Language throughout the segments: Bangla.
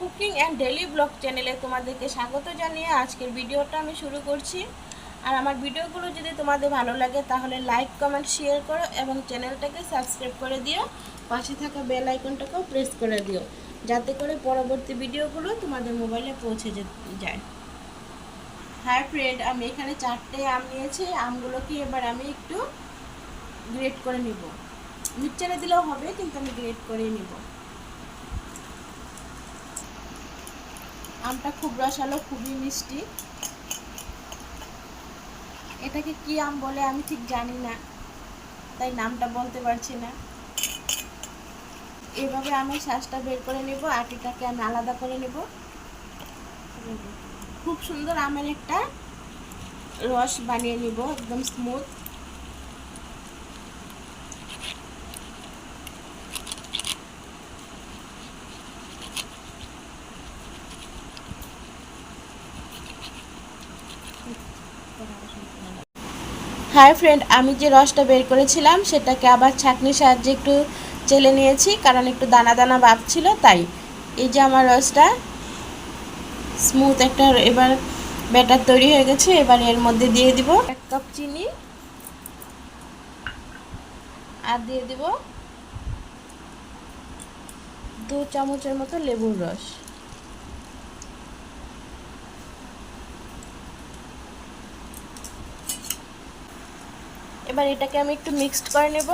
কুকিং অ্যান্ড ডেইলি ব্লগ চ্যানেলে তোমাদেরকে স্বাগত জানিয়ে আজকের ভিডিওটা আমি শুরু করছি। আর আমার ভিডিওগুলো যদি তোমাদের ভালো লাগে তাহলে লাইক কমেন্ট শেয়ার করো এবং চ্যানেলটাকে সাবস্ক্রাইব করে দিও। পাশে থাকা বেল আইকনটাকেও প্রেস করে দিও যাতে করে পরবর্তী ভিডিওগুলো তোমাদের মোবাইলে পৌঁছে যায়। হাই ফ্রেন্ড, আমি এখানে 4টে আম নিয়েছি। আমগুলোকে এবার আমি একটু গ্রেট করে নিব। মিক্সচারে দিলেও হবে, কিন্তু আমি গ্রেট করে নিব। আমটা খুব রসালো, খুবই মিষ্টি। এটাকে কি আম বলে আমি ঠিক জানি না, তাই নামটা বলতে পারছি না। এভাবে আমি শ্বাসটা বের করে নেব, আটিটাকে আমি আলাদা করে নেব। খুব সুন্দর আমের একটা রস বানিয়ে নিব, একদম স্মুথ। হাই ফ্রেন্ড, আমি যে রসটা বের করেছিলাম সেটাকে আবার ছাঁকনির সাহায্যে একটু চেলে নিয়েছি, কারণ একটু দানা দানা ভাব ছিল তাই। এই যে আমার রসটা স্মুথ একটা এবার ব্যাটার তৈরি হয়ে গেছে। এবার এর মধ্যে দিয়ে দিব 1 কাপ চিনি, আর দিয়ে দিব 2 চামচের মতো লেবুর রস। এবার এটাকে আমি একটু মিক্সড করে নেব।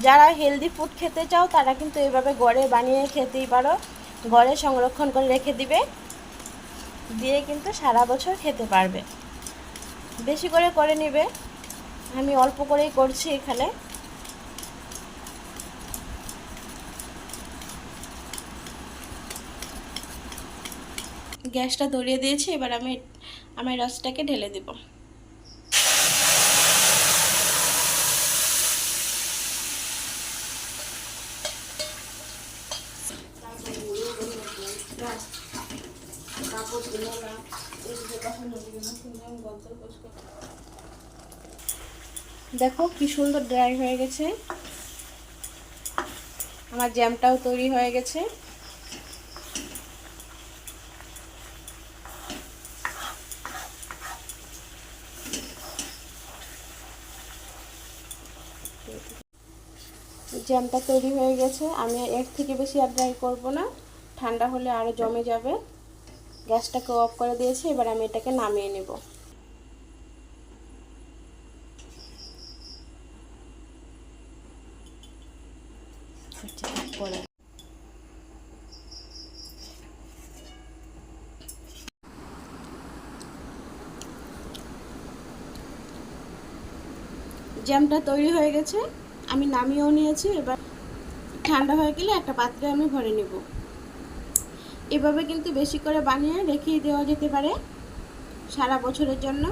যারা হেলদি ফুড খেতে চাও তারা কিন্তু এভাবে ঘরে বানিয়ে খেতেই পারো। ঘরে সংরক্ষণ করে রেখে দিবে, দিয়ে কিন্তু সারা বছর খেতে পারবে। বেশি করে নেবে, আমি অল্প করেই করছি এখানে। গ্যাসটা ধরিয়ে দিয়েছি, এবার আমি রসটাকে ঢেলে দেব। দেখো কি সুন্দর ড্রাই হয়ে গেছে, আমার জ্যামটাও তৈরি হয়ে গেছে। জ্যামটা তৈরি হয়ে গেছে। আমি এর থেকে বেশি আর ড্রাই করব না, ঠান্ডা হলে আরও জমে যাবে। গ্যাসটাকে অফ করে দিয়েছি, এবার আমি এটাকে নামিয়ে নেব। জ্যামটা তৈরি হয়ে গেছে, আমি নামিয়েও নিয়েছি। এবার ঠান্ডা হয়ে গেলে একটা পাত্রে আমি ভরে নেব। এভাবে কিন্তু বেশি করে বানিয়ে রেখে দেওয়া যেতে পারে সারা বছরের জন্য।